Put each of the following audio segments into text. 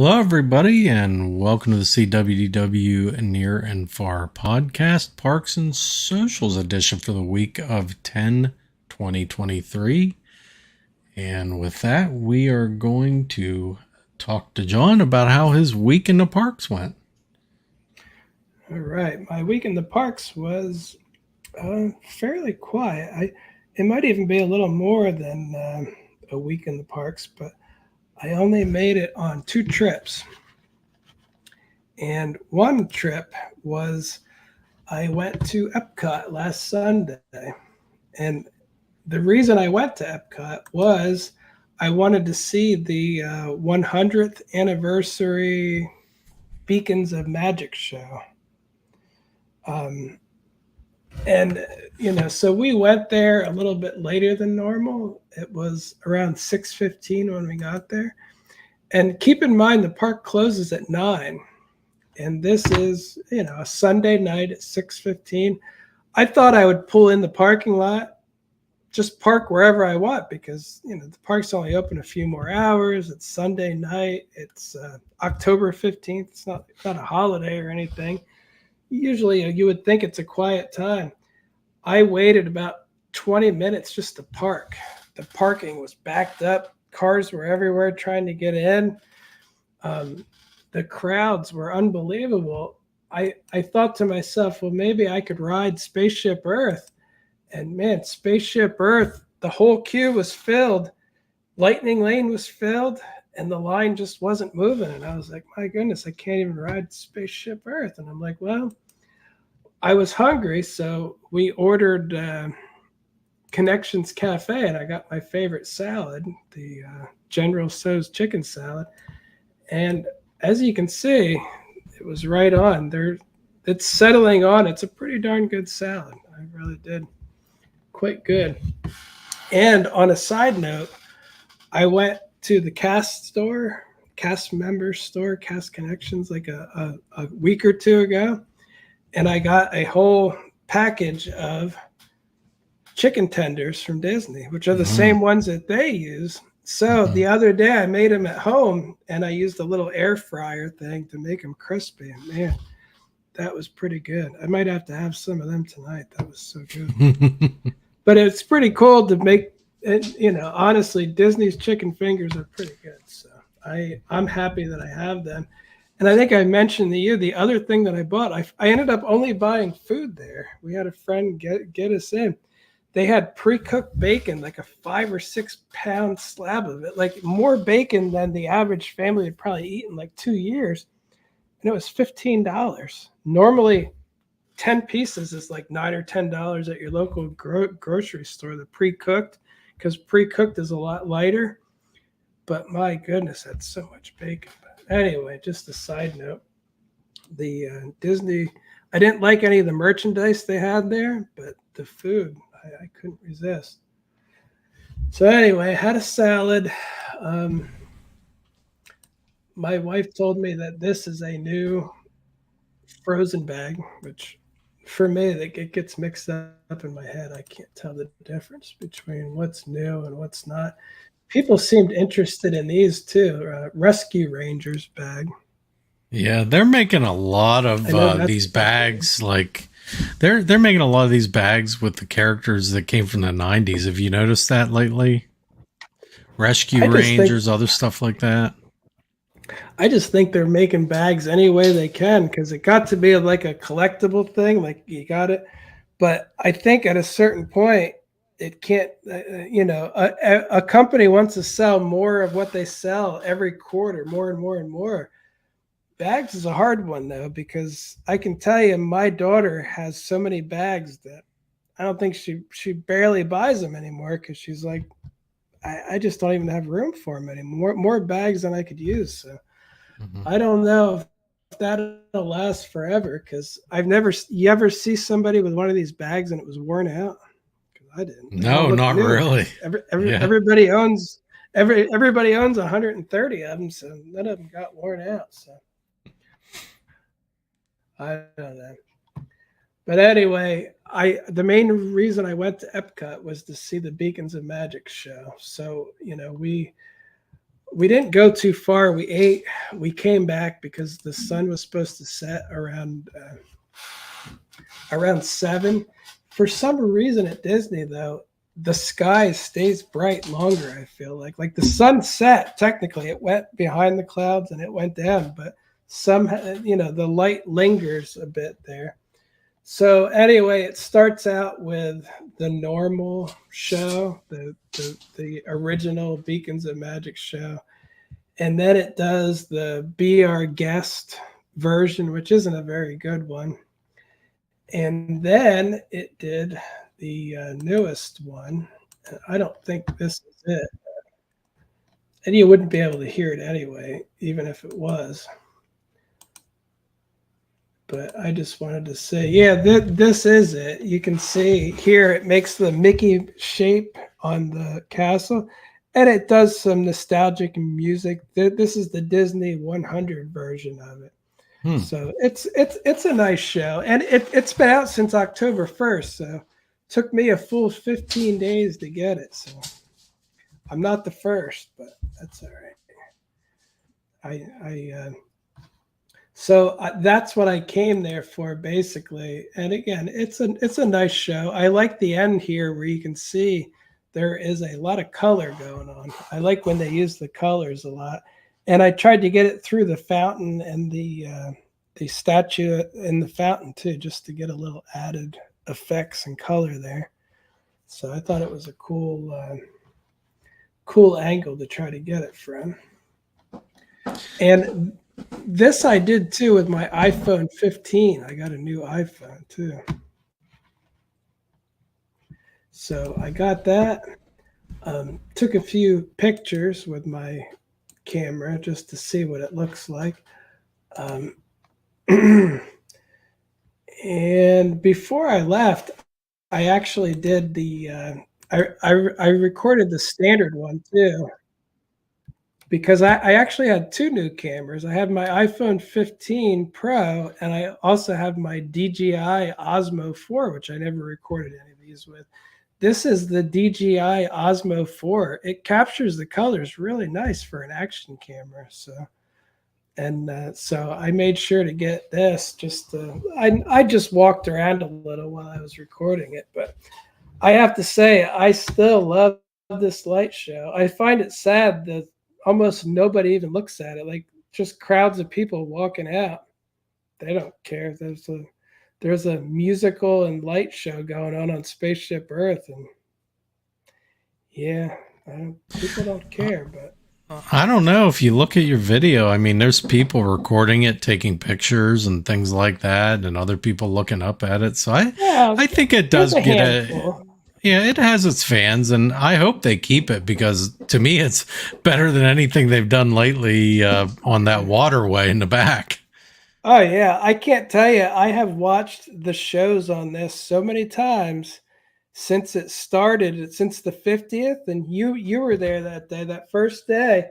Hello, everybody, and welcome to the SeeWDW Near and Far podcast, Parks and Socials edition for the week of 10/2023. And with that, we are going to talk to John about how his week in the parks went. All right, my week in the parks was fairly quiet. It might even be a little more than a week in the parks, but I only made it on 2 trips. And one trip was I went to Epcot last Sunday. And the reason I went to Epcot was I wanted to see the 100th anniversary Beacons of Magic show. Um, and so we went there a little bit later than normal. It was around 6:15 when we got there. And keep in mind the park closes at 9. And this is, a Sunday night at 6:15. I thought I would pull in the parking lot, just park wherever I want because, the park's only open a few more hours. It's Sunday night. It's October 15th. It's not a holiday or anything. Usually you would think it's a quiet time. I waited about 20 minutes just to park. The parking was backed up. Cars were everywhere trying to get in. The crowds were unbelievable. I thought to myself, well, maybe I could ride Spaceship Earth. And man, Spaceship Earth, the whole queue was filled. Lightning Lane was filled, and the line just wasn't moving. And I was like, my goodness, I can't even ride Spaceship Earth. And I'm like, well, I was hungry, so we ordered Connections Cafe, and I got my favorite salad, the General Tso's chicken salad. And as you can see, it was right on. It's settling on. It's a pretty darn good salad. I really did quite good. And on a side note, I went to the cast member store, Cast Connections, like a week or two ago. And I got a whole package of chicken tenders from Disney, which are the same ones that they use. So the other day I made them at home and I used a little air fryer thing to make them crispy. And man, that was pretty good. I might have to have some of them tonight. That was so good. But it's pretty cool to make it, honestly, Disney's chicken fingers are pretty good. So I'm happy that I have them. And I think I mentioned to you the other thing that I bought. I ended up only buying food there. We had a friend get us in. They had pre-cooked bacon, like a 5 or 6 pound slab of it, like more bacon than the average family had probably eaten like 2 years. And it was $15. Normally, 10 pieces is like $9 or $10 at your local grocery store, the pre-cooked, because pre-cooked is a lot lighter. But my goodness, that's so much bacon. But anyway, just a side note. The Disney, I didn't like any of the merchandise they had there, but the food, I couldn't resist. So anyway, I had a salad. My wife told me that this is a new frozen bag, which for me, it gets mixed up in my head. I can't tell the difference between what's new and what's not. People seemed interested in these too. Rescue Rangers bag. Yeah, they're making a lot of these bags. Like they're making a lot of these bags with the characters that came from the 90s. Have you noticed that lately? Rescue Rangers, other stuff like that. I just think they're making bags any way they can because it got to be like a collectible thing. Like you got it. But I think at a certain point, it can't, a company wants to sell more of what they sell every quarter, more and more and more. Bags is a hard one, though, because I can tell you my daughter has so many bags that I don't think she barely buys them anymore because she's like, I just don't even have room for them anymore. More bags than I could use. So I don't know if that'll last forever because you ever see somebody with one of these bags and it was worn out? I didn't. No, not new. Really. Everybody owns 130 of them, so none of them got worn out. So I don't know. But anyway, the main reason I went to Epcot was to see the Beacons of Magic show. So we we didn't go too far. We ate. We came back because the sun was supposed to set around 7. For some reason at Disney, though, the sky stays bright longer. I feel like the sun set. Technically, it went behind the clouds and it went down, but the light lingers a bit there. So anyway, it starts out with the normal show, the original Beacons of Magic show, and then it does the Be Our Guest version, which isn't a very good one. And then it did the newest one. I don't think this is it. And you wouldn't be able to hear it anyway, even if it was. But I just wanted to say, yeah, this is it. You can see here it makes the Mickey shape on the castle, and it does some nostalgic music. This is the Disney 100 version of it. So it's a nice show, and it's been out since October 1st. So it took me a full 15 days to get it. So I'm not the first, but that's all right. So that's what I came there for, basically. And again, it's a nice show. I like the end here where you can see there is a lot of color going on. I like when they use the colors a lot. And I tried to get it through the fountain and the statue in the fountain too, just to get a little added effects and color there. So I thought it was a cool angle to try to get it from. And this I did too with my iPhone 15. I got a new iPhone too. So I got that. Took a few pictures with my camera just to see what it looks like. And before I left, I actually did I recorded the standard one too, because I actually had 2 new cameras. I had my iPhone 15 Pro, and I also have my DJI Osmo 4, which I never recorded any of these with. This is the DJI Osmo 4. It captures the colors really nice for an action camera. So I made sure to get this. I just walked around a little while I was recording it, but I have to say I still love this light show. I find it sad that almost nobody even looks at it. Like just crowds of people walking out. They don't care. There's a musical and light show going on Spaceship Earth, and yeah, people don't care, but. I don't know. If you look at your video, I mean, there's people recording it, taking pictures and things like that, and other people looking up at it. So I think it does get it has its fans, and I hope they keep it, because to me, it's better than anything they've done lately on that waterway in the back. Oh yeah, I can't tell you. I have watched the shows on this so many times since it started, since the 50th, and you were there that day, that first day.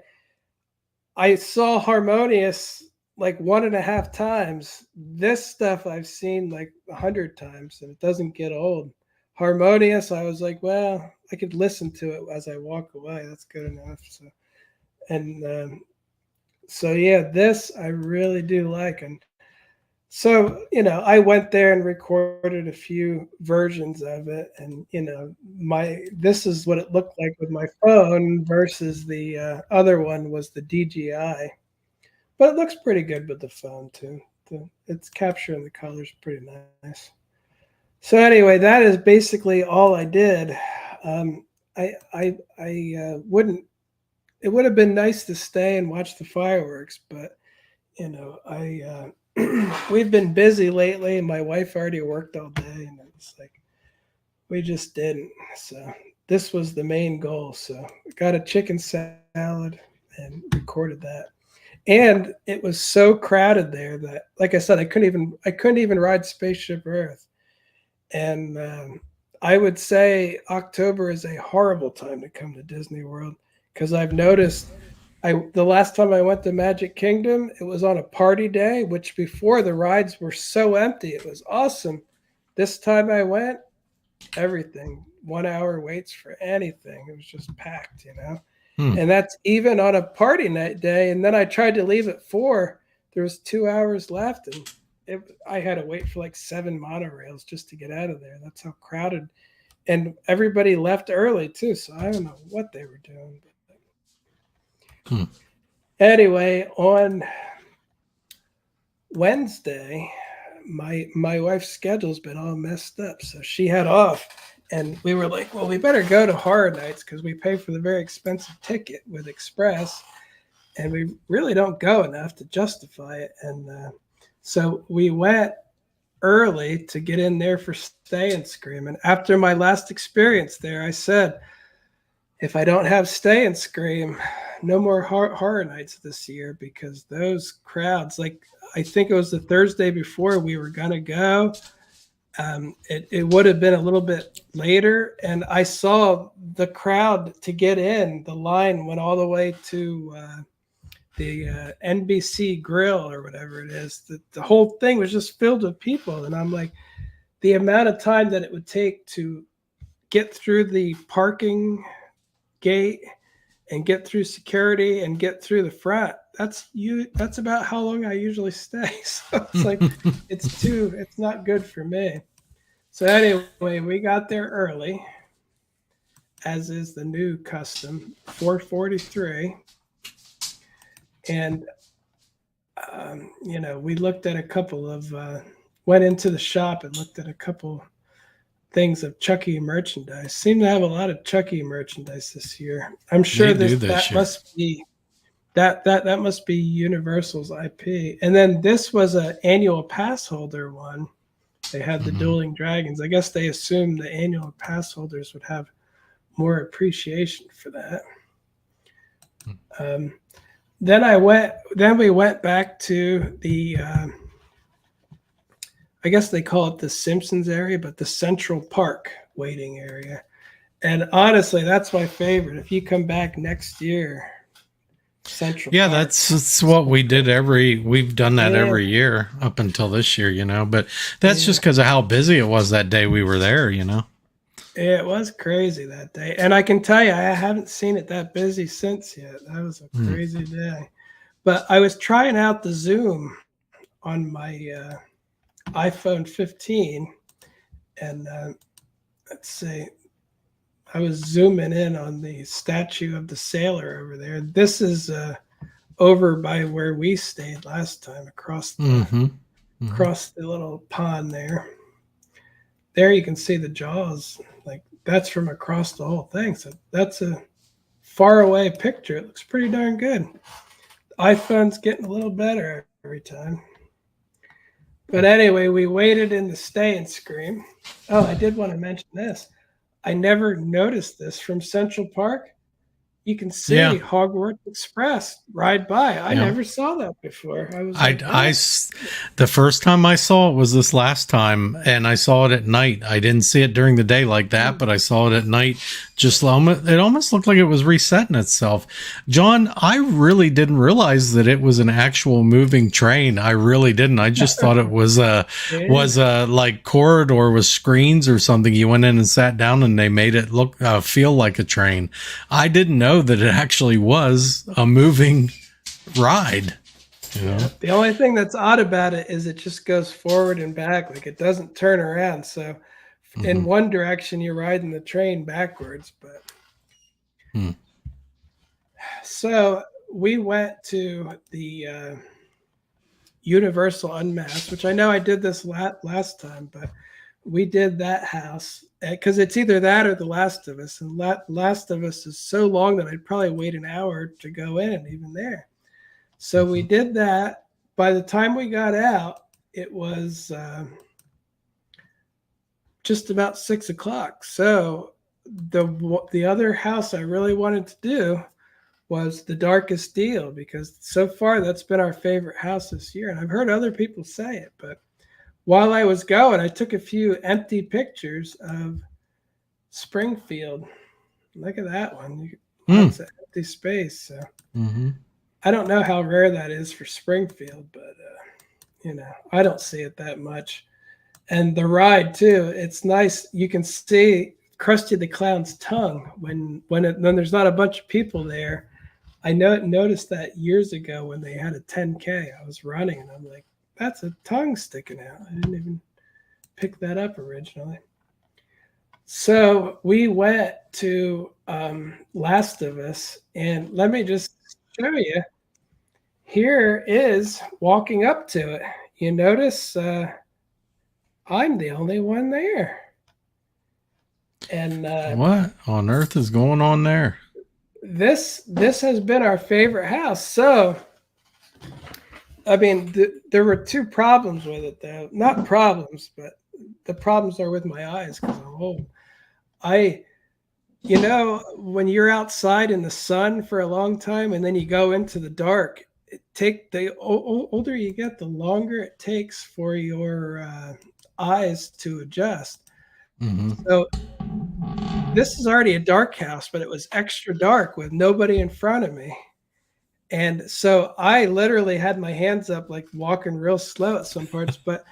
I saw Harmonious like 1.5 times. This stuff I've seen like 100 times, and it doesn't get old. Harmonious, I was like, well, I could listen to it as I walk away. That's good enough. So yeah, this I really do like. And so, I went there and recorded a few versions of it, and this is what it looked like with my phone versus the other one was the DJI, but it looks pretty good with the phone too. It's capturing the colors pretty nice. So anyway, that is basically all I did. I wouldn't. It would have been nice to stay and watch the fireworks, but we've been busy lately, and my wife already worked all day, and it's like we just didn't. So this was the main goal. So I got a chicken salad and recorded that. And it was so crowded there that, like I said, I couldn't even ride Spaceship Earth. And I would say October is a horrible time to come to Disney World, because I've noticed the last time I went to Magic Kingdom, it was on a party day, which before the rides were so empty. It was awesome. This time I went, everything, 1 hour waits for anything. It was just packed, And that's even on a party night day. And then I tried to leave at 4. There was 2 hours left, and I had to wait for like 7 monorails just to get out of there. That's how crowded. And everybody left early too, so I don't know what they were doing. Anyway, on Wednesday, my wife's schedule's been all messed up, so she had off. And we were like, well, we better go to Horror Nights because we pay for the very expensive ticket with Express, and we really don't go enough to justify it. And so we went early to get in there for Stay and Scream. And after my last experience there, I said, if I don't have Stay and Scream, no more Horror Nights this year, because those crowds, like I think it was the Thursday before we were going to go. It would have been a little bit later, and I saw the crowd to get in. The line went all the way to the NBC Grill or whatever it is. The whole thing was just filled with people, and I'm like, the amount of time that it would take to get through the parking gate and get through security and get through the front. That's about how long I usually stay. So it's like it's not good for me. So anyway, we got there early, as is the new custom, 4:43. And we looked at a couple of went into the shop and looked at a couple things of Chucky merchandise. Seem to have a lot of Chucky merchandise this year. I'm sure that must be that must be Universal's IP. And then this was an annual pass holder one. They had the Dueling Dragons. I guess they assumed the annual pass holders would have more appreciation for that. Then we went back to the I guess they call it the Simpsons area, but the Central Park waiting area. And honestly, that's my favorite. If you come back next year, Central Park. That's what we did we've done that every year up until this year, but that's just because of how busy it was that day we were there, It was crazy that day. And I can tell you, I haven't seen it that busy since yet. That was a crazy day. But I was trying out the Zoom on my iPhone 15, and let's see, I was zooming in on the statue of the sailor over there. This is over by where we stayed last time, across the little pond there. There you can see the Jaws. Like, that's from across the whole thing. So that's a far away picture. It looks pretty darn good. The iPhone's getting a little better every time. But anyway, we waited in the Stay and Scream. Oh, I did want to mention this. I never noticed this from Central Park. You can see Hogwarts Express ride by. I never saw that before. I was like, the first time I saw it was this last time, and I saw it at night. I didn't see it during the day like that, but I saw it at night. It almost looked like it was resetting itself. John, I really didn't realize that it was an actual moving train. I really didn't. I just thought it was a like corridor with screens or something. You went in and sat down, and they made it feel like a train. I didn't know that it actually was a moving ride. The only thing that's odd about it is it just goes forward and back. Like, it doesn't turn around. So in one direction, you're riding the train backwards. But so we went to the Universal Unmasked, which I know I did this last time, but we did that house because it's either that or The Last of Us. And Last of Us is so long that I'd probably wait an hour to go in, even there. So we did that. By the time we got out, it was just about 6 o'clock. So the other house I really wanted to do was The Darkest Deal, because so far that's been our favorite house this year. And I've heard other people say it, but while I was going, I took a few empty pictures of Springfield. Look at that one. It's an empty space. So I don't know how rare that is for Springfield, but I don't see it that much. And the ride too, it's nice. You can see Krusty the Clown's tongue when there's not a bunch of people there. I noticed that years ago when they had a 10K. I was running and I'm like, that's a tongue sticking out. I didn't even pick that up originally. So we went to Last of Us, and let me just show you. Here is walking up to it. You notice I'm the only one there. And what on earth is going on there? This has been our favorite house. So, I mean, there were two problems with it, though. Not problems, but the problems are with my eyes because I'm old. When you're outside in the sun for a long time and then you go into the dark, the older you get, the longer it takes for your eyes to adjust. Mm-hmm. So this is already a dark house, but it was extra dark with nobody in front of me. And so I literally had my hands up, like walking real slow at some parts, but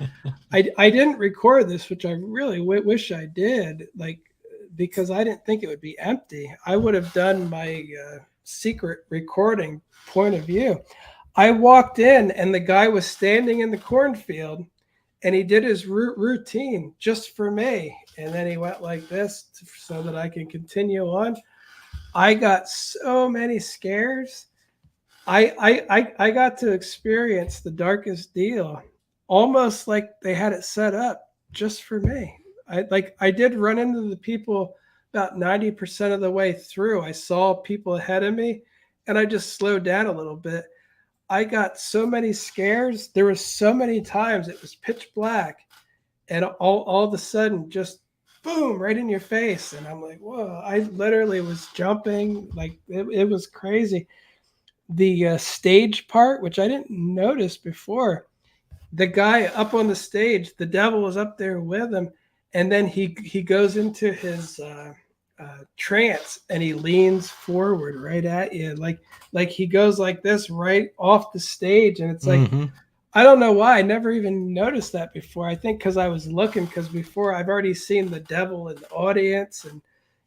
I didn't record this, which I really wish I did, because I didn't think it would be empty. I would have done my secret recording point of view. I walked in and the guy was standing in the cornfield and he did his routine just for me. And then he went like this so that I can continue on. I got so many scares. I got to experience the darkest deal, almost like they had it set up just for me. I did run into the people about 90% of the way through. I saw people ahead of me and I just slowed down a little bit. I got so many scares. There were so many times it was pitch black and all of a sudden just boom, right in your face. And I'm like, whoa, I literally was jumping. Like it was crazy. The stage part, which I didn't notice before, the guy up on the stage, the devil was up there with him. And then he goes into his trance and he leans forward right at you. Like he goes like this right off the stage. And it's like, mm-hmm. I don't know why. I never even noticed that before. I think because I was looking, because before I've already seen the devil in the audience and,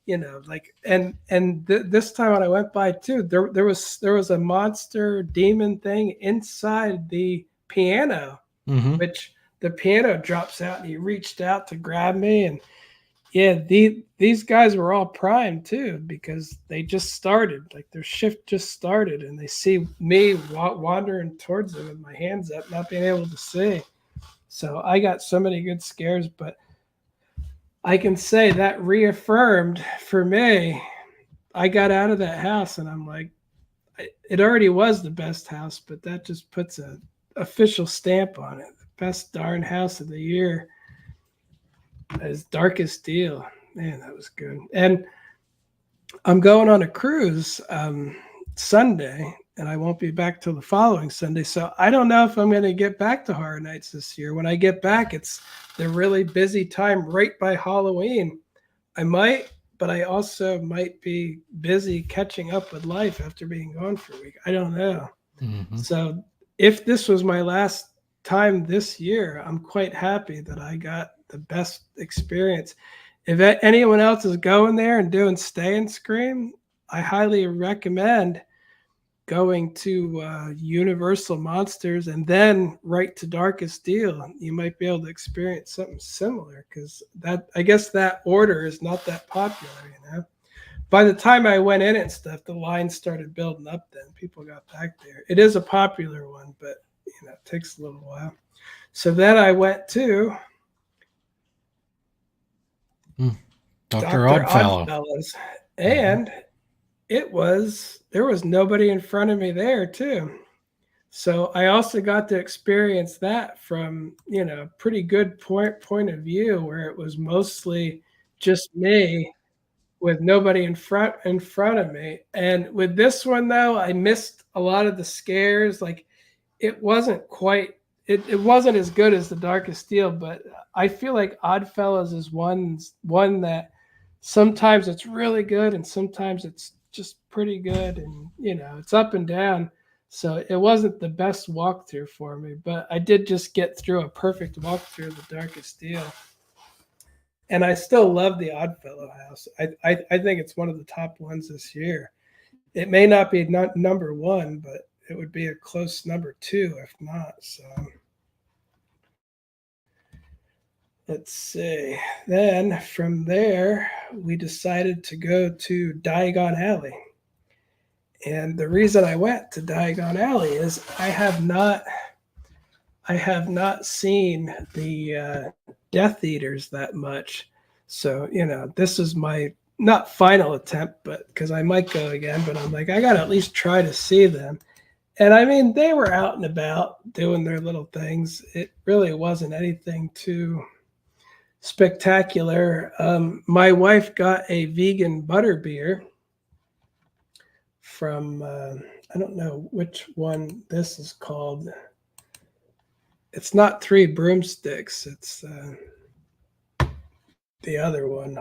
this time when I went by too, there was a monster demon thing inside the piano, mm-hmm. which the piano drops out and he reached out to grab me. And yeah, these guys were all primed too, because they just started, like their shift just started and they see me wandering towards them with my hands up, not being able to see. So I got so many good scares, but I can say that reaffirmed for me. I got out of that house and I'm like, it already was the best house, but that just puts an official stamp on it. The best darn house of the year. As darkest deal. Man, that was good. And I'm going on a cruise Sunday, and I won't be back till the following Sunday. So I don't know if I'm going to get back to Horror Nights this year. When I get back, it's the really busy time right by Halloween. I might, but I also might be busy catching up with life after being gone for a week. I don't know. Mm-hmm. So if this was my last time this year, I'm quite happy that I got the best experience. If anyone else is going there and doing Stay and Scream, I highly recommend going to Universal Monsters and then right to Darkest Deal. You might be able to experience something similar, because I guess that order is not that popular, By the time I went in and stuff, the line started building up then. People got back there. It is a popular one, but it takes a little while. So then I went to Dr. Oddfellows, and there was nobody in front of me there too. So I also got to experience that from, pretty good point of view, where it was mostly just me with nobody in front of me. And with this one though, I missed a lot of the scares. Like it wasn't quite, it wasn't as good as The Darkest Deal, but I feel like Oddfellows is one that sometimes it's really good and sometimes it's just pretty good, and it's up and down. So it wasn't the best walkthrough for me, but I did just get through a perfect walkthrough of The Darkest Deal. And I still love the Oddfellow house. I think it's one of the top ones this year. It may not be not number one, but it would be a close number two if not. So let's see. Then from there, we decided to go to Diagon Alley. And the reason I went to Diagon Alley is I have not seen the Death Eaters that much. So, this is my not final attempt, but because I might go again, but I'm like, I got to at least try to see them. And I mean, they were out and about doing their little things. It really wasn't anything too spectacular. My wife got a vegan butterbeer from, I don't know which one this is called. It's not Three Broomsticks. It's the other one.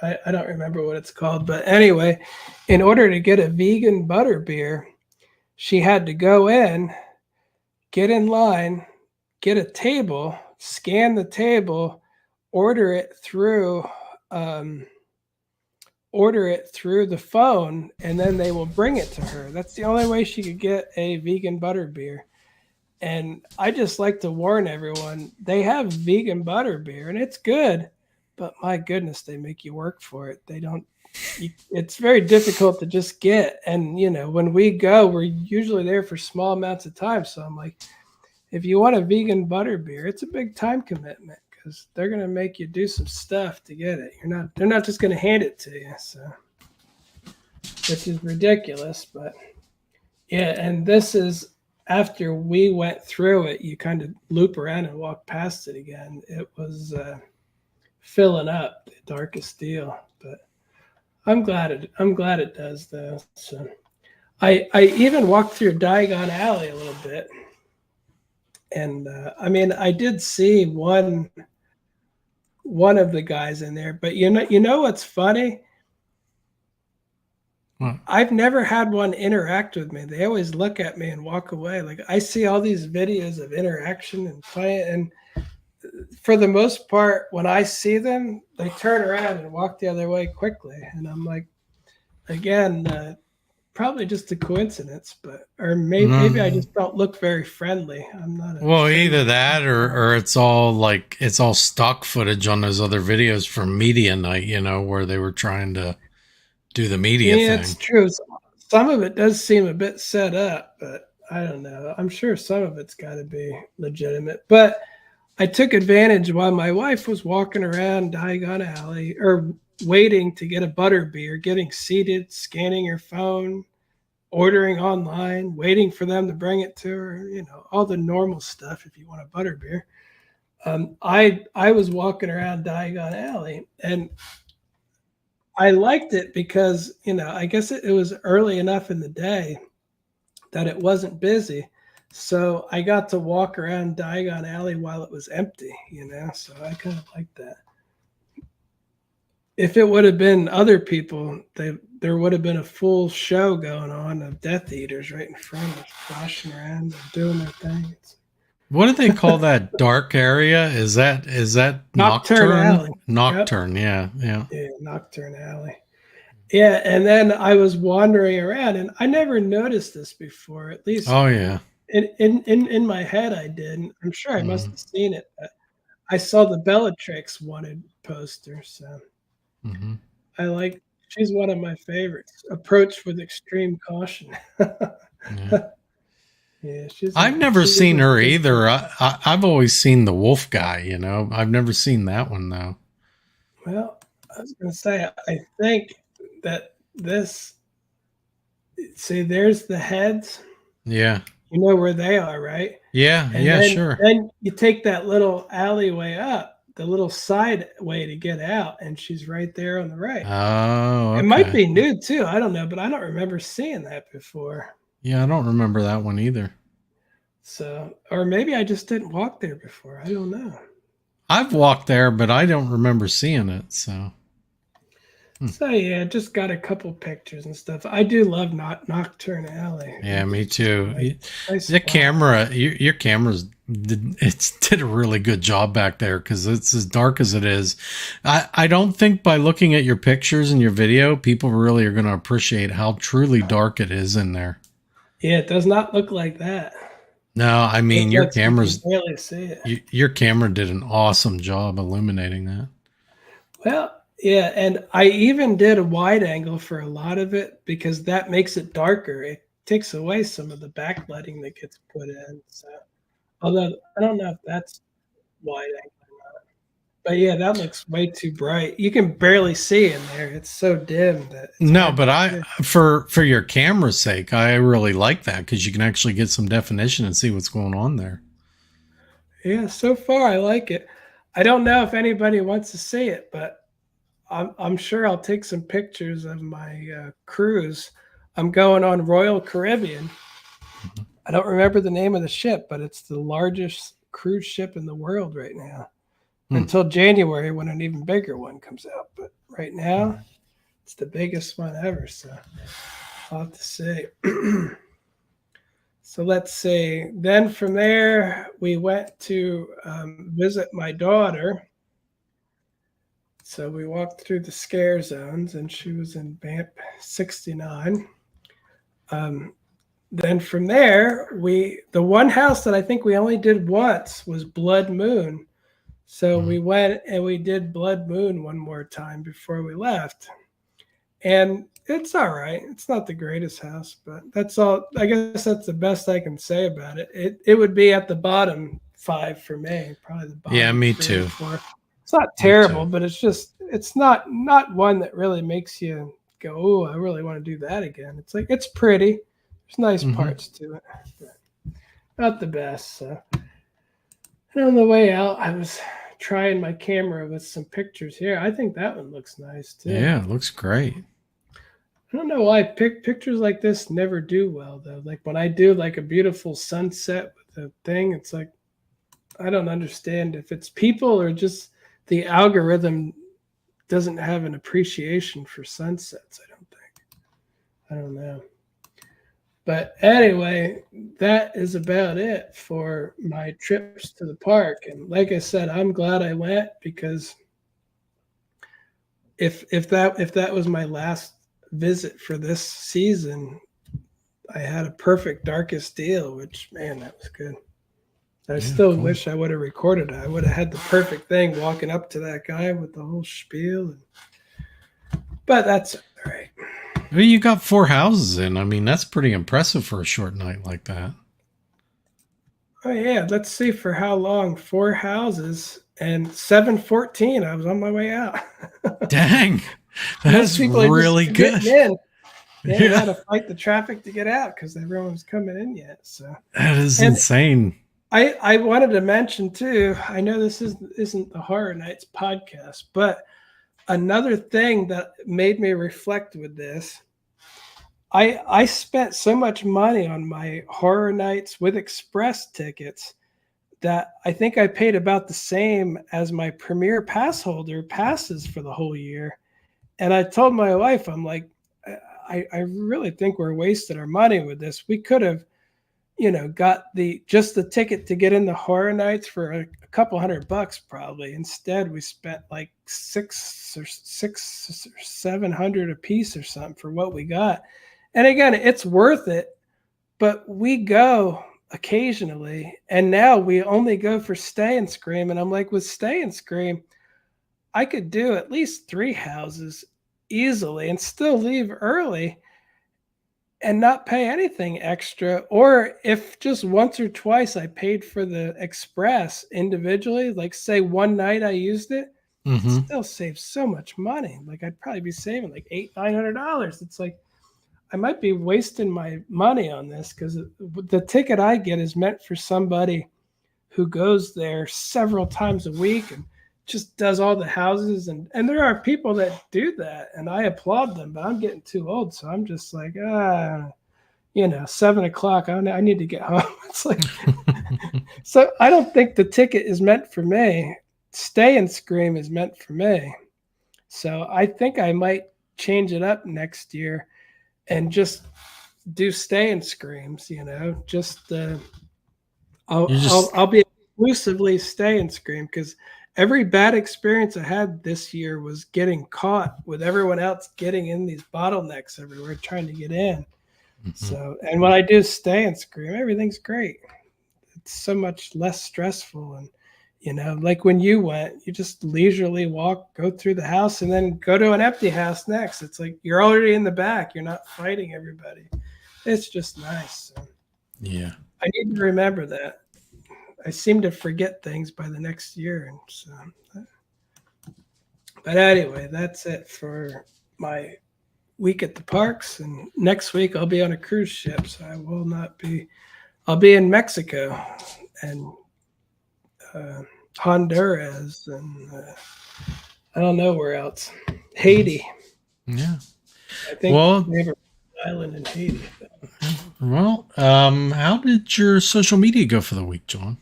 I don't remember what it's called. But anyway, in order to get a vegan butterbeer, she had to go in, get in line, get a table, scan the table, order it through the phone, and then they will bring it to her. That's the only way she could get a vegan butterbeer. And I just like to warn everyone, they have vegan butterbeer and it's good, but my goodness, they make you work for it. It's very difficult to just get. And, when we go, we're usually there for small amounts of time. So I'm like, if you want a vegan butterbeer, it's a big time commitment because they're going to make you do some stuff to get it. They're not just going to hand it to you. So, which is ridiculous, but yeah. And this is, after we went through it, you kind of loop around and walk past it again. It was filling up, the darkest deal, but I'm glad it does though. So I even walked through Diagon Alley a little bit, and I mean, I did see one of the guys in there, but you know what's funny? I've never had one interact with me. They always look at me and walk away. Like, I see all these videos of interaction and play, and for the most part, when I see them, they turn around and walk the other way quickly. And I'm like, again, probably just a coincidence, or maybe I just don't look very friendly. I'm not. Well, either that or it's all stock footage on those other videos from media night, where they were trying to do the media thing. It's true. Some of it does seem a bit set up, but I don't know. I'm sure some of it's got to be legitimate. But I took advantage while my wife was walking around Diagon Alley or waiting to get a butterbeer, getting seated, scanning her phone, ordering online, waiting for them to bring it to her, all the normal stuff if you want a butterbeer. I was walking around Diagon Alley, and I liked it because, I guess it was early enough in the day that it wasn't busy. So I got to walk around Diagon Alley while it was empty, so I kind of liked that. If it would have been other people, there would have been a full show going on of Death Eaters right in front of us, flashing around and doing their thing. What do they call that dark area? Is that Nocturne Alley? Nocturne, yep. Yeah, Nocturne Alley. Yeah, and then I was wandering around, and I never noticed this before. At least, oh yeah, in my head, I did. I'm sure I must have seen it. But I saw the Bellatrix wanted poster, so she's one of my favorites. Approach with extreme caution. Yeah. Yeah, I've never seen her either. I've always seen the wolf guy, I've never seen that one though. Well, I was going to say, I think that there's the heads. Yeah. You know where they are, right? Yeah, and sure. Then you take that little alleyway up, the little side way to get out, and she's right there on the right. Oh, okay. It might be new too. I don't know, but I don't remember seeing that before. Yeah, I don't remember that one either. So, or maybe I just didn't walk there before. I don't know. I've walked there, but I don't remember seeing it. So, So yeah, just got a couple pictures and stuff. I do love Nocturne Alley. Yeah, me too. The camera, your camera's did a really good job back there because it's as dark as it is. I don't think by looking at your pictures and your video, people really are going to appreciate how truly dark it is in there. Yeah, it does not look like that. No, I mean It your looks you can camera's barely see it. your camera did an awesome job illuminating that. Well, yeah, and I even did a wide angle for a lot of it because that makes it darker. It takes away some of the backlighting that gets put in. So, although I don't know if that's wide angle or not, but yeah, that looks way too bright. You can barely see in there. It's so dim that it's No, hard but to I see. for your camera's sake, I really like that because you can actually get some definition and see what's going on there. Yeah, so far I like it. I don't know if anybody wants to see it, but I'm sure I'll take some pictures of my cruise. I'm going on Royal Caribbean. I don't remember the name of the ship, but it's the largest cruise ship in the world right now. Until January when an even bigger one comes out. But right now, it's the biggest one ever. So I'll have to see. So let's see. Then from there, we went to visit my daughter. So we walked through the scare zones, and she was in BAMP 69. Then from there, the one house that I think we only did once was Blood Moon. So we went and we did Blood Moon one more time before we left. And it's all right. It's not the greatest house, but that's all. I guess that's the best I can say about it. It would be at the bottom 5 for me, probably the bottom. Yeah, me 3 too. or 4. It's not terrible, but it's not one that really makes you go, oh, I really want to do that again. It's like it's pretty. There's nice parts to it, but not the best. So, and on the way out, I was trying my camera with some pictures here. I think that one looks nice too. Yeah, it looks great. I don't know why pictures like this never do well though. Like when I do like a beautiful sunset with a thing, it's like I don't understand if it's people or just the algorithm doesn't have an appreciation for sunsets. I don't think. I don't know. But anyway, that is about it for my trips to the park. And like I said, I'm glad I went because if that was my last visit for this season, I had a perfect darkest deal, which man, that was good. I still wish I would have recorded it. I would have had the perfect thing walking up to that guy with the whole spiel. But that's all right. Well, you got 4 houses in. I mean, that's pretty impressive for a short night like that. Oh yeah, let's see for how long. 4 houses and 7:14. I was on my way out. Dang, that's really good. In. Yeah, I had to fight the traffic to get out because everyone was coming in yet. So that is insane. I wanted to mention too. I know this isn't the Horror Nights podcast, but another thing that made me reflect with this, I spent so much money on my Horror Nights with Express tickets that I think I paid about the same as my Premier Pass holder passes for the whole year. And I told my wife, I'm like, I really think we're wasting our money with this. We could have, got just the ticket to get in the Horror Nights for a couple $100 probably. Instead, we spent like six or 700 a piece or something for what we got. And again, it's worth it, but we go occasionally, and now we only go for Stay and Scream. And I'm like, with Stay and Scream, I could do at least 3 houses easily and still leave early and not pay anything extra. Or if just once or twice I paid for the Express individually, like say one night I used it, it still saves so much money. Like I'd probably be saving like $800-900. It's like I might be wasting my money on this because the ticket I get is meant for somebody who goes there several times a week and just does all the houses. And there are people that do that, and I applaud them, but I'm getting too old. So I'm just like, 7 o'clock, I need to get home. It's like, so I don't think the ticket is meant for me. Stay and Scream is meant for me. So I think I might change it up next year and just do Stay and Screams, just I'll be exclusively staying Scream because every bad experience I had this year was getting caught with everyone else getting in these bottlenecks everywhere trying to get in. So, and when I do stay and Scream, everything's great. It's so much less stressful. And, you know, like when you went, you just leisurely walk, go through the house, and then go to an empty house next. It's like you're already in the back. You're not fighting everybody. It's just nice. So Yeah. I need to remember that. I seem to forget things by the next year. And so, but anyway, that's it for my week at the parks. And next week I'll be on a cruise ship. So I will not be, I'll be in Mexico and Honduras and I don't know where else. Haiti. Yeah. I think we have an island in Haiti. Well, how did your social media go for the week, John?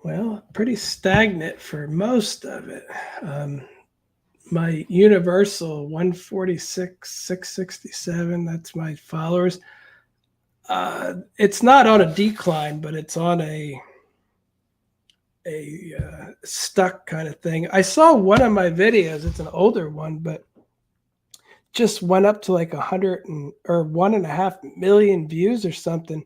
Well, pretty stagnant for most of it. My universal 146,667, that's my followers. It's not on a decline, but it's on a stuck kind of thing. I saw one of my videos, it's an older one, but just went up to like 1.5 million views or something.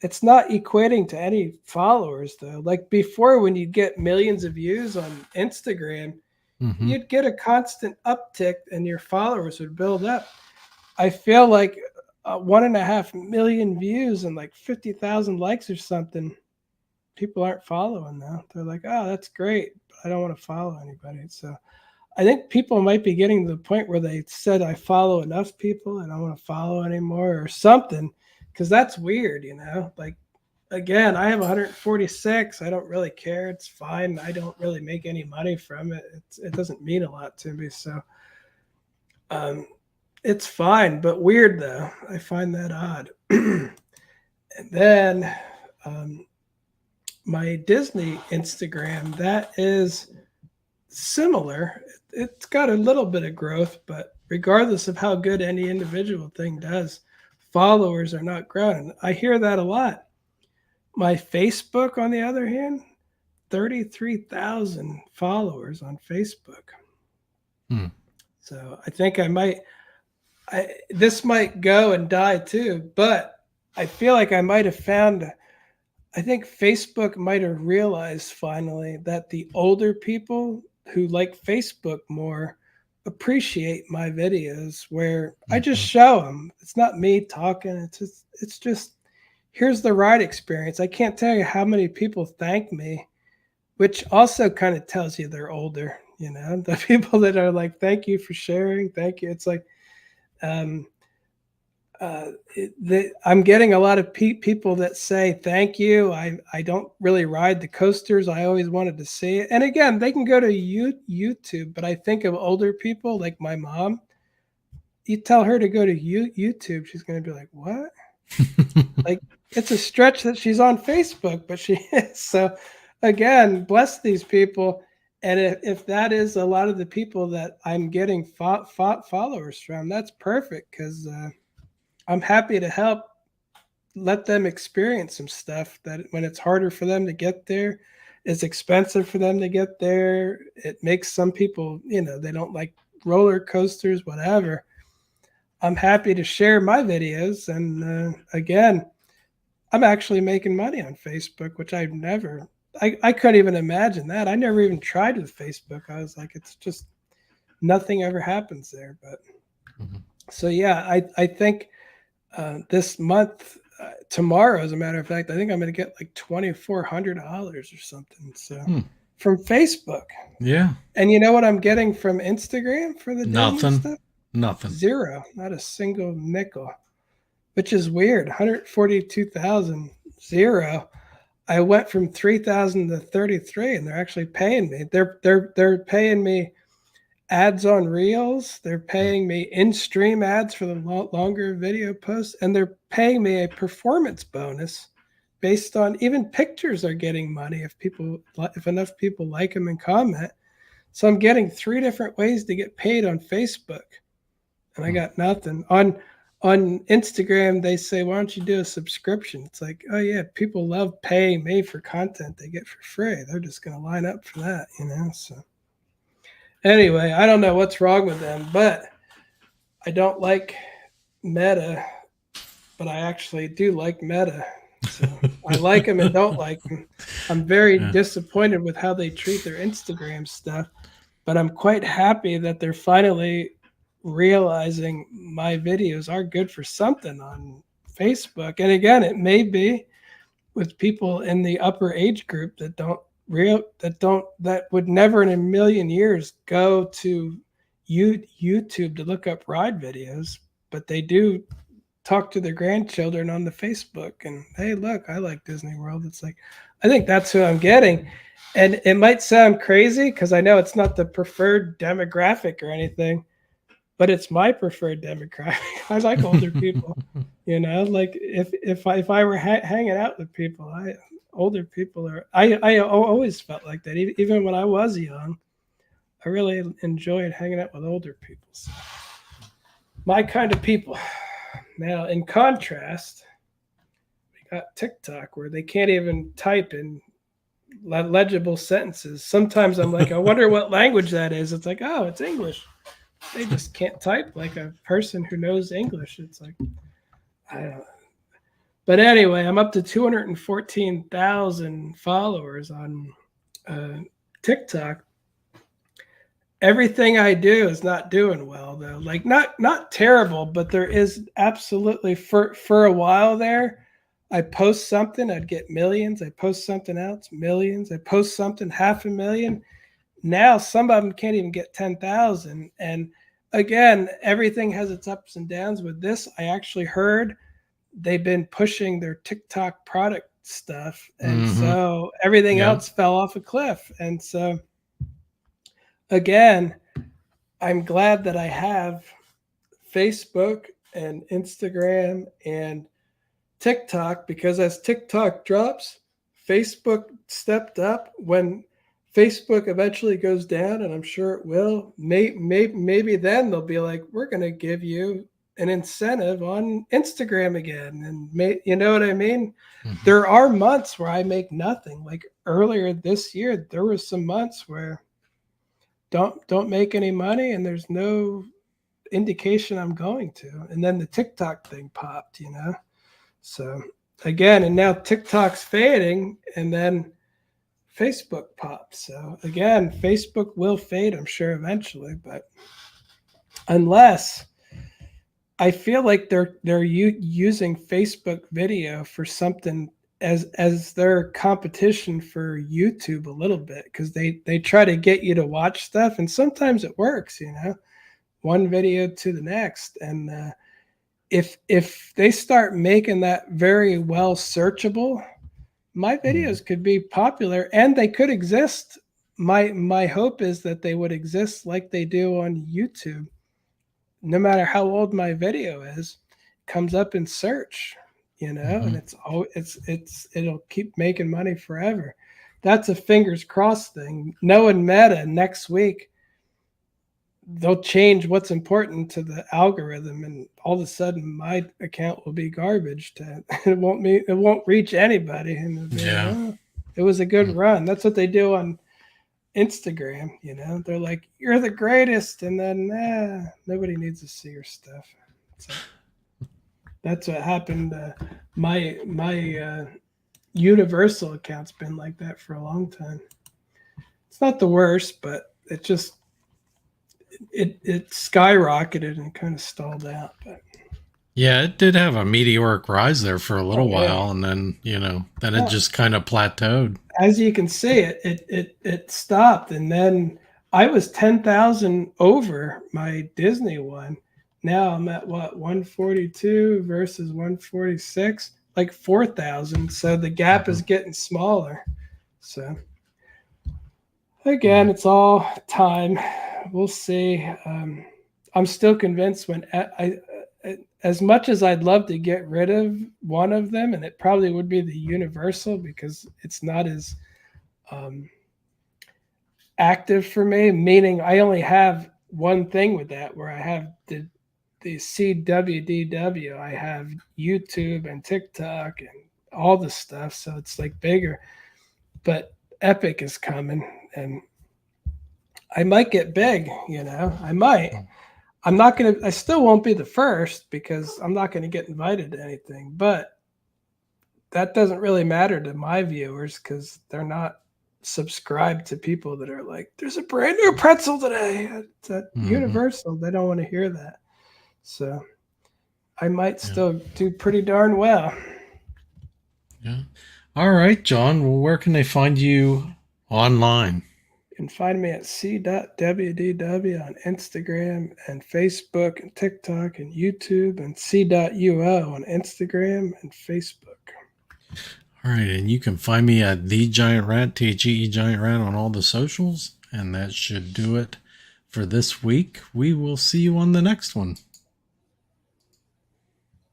It's not equating to any followers though. Like before, when you'd get millions of views on Instagram, you'd get a constant uptick and your followers would build up. I feel like 1.5 million views and like 50,000 likes or something, people aren't following now. They're like, oh, that's great, but I don't want to follow anybody. So I think people might be getting to the point where they said, I follow enough people, I don't want to follow anymore or something. Because that's weird, you know, like, again, I have 146. I don't really care. It's fine. I don't really make any money from it. It doesn't mean a lot to me. So it's fine, but weird though. I find that odd. And then my Disney Instagram, that is similar. It's got a little bit of growth, but regardless of how good any individual thing does, followers are not growing. I hear that a lot. My Facebook, on the other hand, 33,000 followers on Facebook. So I think this might go and die too, but I feel like I might have found, I think Facebook might have realized finally that the older people who like Facebook more appreciate my videos where I just show them. It's not me talking. It's just here's the ride experience. I can't tell you how many people thank me, which also kind of tells you they're older. You know, the people that are like, thank you for sharing. Thank you. It's like, I'm getting a lot of people that say thank you. I don't really ride the coasters. I always wanted to see it. And again, they can go to YouTube, but I think of older people like my mom. You tell her to go to YouTube, she's going to be like, what? Like, it's a stretch that she's on Facebook, but she is. So again, bless these people. And if that is a lot of the people that I'm getting followers from, that's perfect because I'm happy to help let them experience some stuff that when it's harder for them to get there, it's expensive for them to get there. It makes some people, you know, they don't like roller coasters, whatever. I'm happy to share my videos. And again, I'm actually making money on Facebook, which I couldn't even imagine that. I never even tried with Facebook. I was like, it's just nothing ever happens there. But so, yeah, I think this month, tomorrow, as a matter of fact, I think I'm going to get like $2,400 or something. So from Facebook. Yeah. And you know what I'm getting from Instagram for the Disney stuff? Nothing. Zero. Not a single nickel, which is weird. 142,000, zero. I went from 3,000 to 33, and they're actually paying me. They're paying me ads on Reels. They're paying me in-stream ads for the longer video posts, and they're paying me a performance bonus based on even pictures are getting money if enough people like them and comment. So I'm getting 3 different ways to get paid on Facebook, and I got nothing. On on Instagram, they say, why don't you do a subscription? It's like, oh, yeah, people love paying me for content they get for free. They're just going to line up for that, So anyway, I don't know what's wrong with them, but I don't like Meta, but I actually do like Meta. So I like them and don't like them. I'm very disappointed with how they treat their Instagram stuff, but I'm quite happy that they're finally realizing my videos are good for something on Facebook. And again, it may be with people in the upper age group that would never in a million years go to YouTube to look up ride videos, but they do talk to their grandchildren on the Facebook and, hey, look, I like Disney World. It's like, I think that's who I'm getting. And it might sound crazy because I know it's not the preferred demographic or anything, but it's my preferred demographic. I like older people, like if I were hanging out with people, older people are, I always felt like that. Even when I was young, I really enjoyed hanging out with older people. So my kind of people. Now, in contrast, we got TikTok where they can't even type in legible sentences. Sometimes I'm like, I wonder what language that is. It's like, oh, it's English. They just can't type like a person who knows English. It's like, I don't know. But anyway, I'm up to 214,000 followers on TikTok. Everything I do is not doing well though. Like not terrible, but there is absolutely for a while there, I post something, I'd get millions. I post something else, millions. I post something, 500,000. Now some of them can't even get 10,000. And again, everything has its ups and downs with this. I actually heard they've been pushing their TikTok product stuff. And so everything else fell off a cliff. And so again, I'm glad that I have Facebook and Instagram and TikTok, because as TikTok drops, Facebook stepped up. When Facebook eventually goes down, and I'm sure it will, maybe then they'll be like, we're going to give you an incentive on Instagram again. And you know what I mean? There are months where I make nothing. Like earlier this year, there were some months where don't make any money and there's no indication I'm going to. And then the TikTok thing popped, So again, and now TikTok's fading and then Facebook pops. So again, Facebook will fade, I'm sure, eventually, but unless I feel like they're using Facebook video for something as their competition for YouTube a little bit, because they try to get you to watch stuff, and sometimes it works, one video to the next. And if they start making that very well searchable, my videos could be popular and they could exist. My hope is that they would exist like they do on YouTube. No matter how old my video is, it comes up in search, and it'll keep making money forever. That's a fingers crossed thing. Knowing Meta next week, they'll change what's important to the algorithm, and all of a sudden my account will be garbage. It won't reach anybody, and it was a good run. That's what they do on Instagram. They're like, you're the greatest, and then nobody needs to see your stuff. So that's what happened. My Universal account's been like that for a long time. It's not the worst, but it just it skyrocketed and kind of stalled out. But yeah, it did have a meteoric rise there for a little while, and then then it just kind of plateaued. As you can see, it stopped, and then I was 10,000 over my Disney one. Now I'm at 142 versus 146, like 4,000. So the gap is getting smaller. So again, it's all time. We'll see. I'm still convinced as much as I'd love to get rid of one of them, and it probably would be the Universal because it's not as active for me, meaning I only have one thing with that, where I have the the SeeWDW, I have YouTube and TikTok and all the stuff, so it's like bigger. But Epic is coming, and I might get big. I might. I'm not gonna. I still won't be the first because I'm not gonna get invited to anything. But that doesn't really matter to my viewers because they're not subscribed to people that are like, "There's a brand new pretzel today at Universal." They don't want to hear that. So I might still do pretty darn well. Yeah. All right, John. Well, where can they find you online? You can find me at SeeWDW on Instagram and Facebook and TikTok and YouTube, and See.UO on Instagram and Facebook. All right, and you can find me at The Giant Rat, THEE Giant Rat, on all the socials. And that should do it for this week. We will see you on the next one.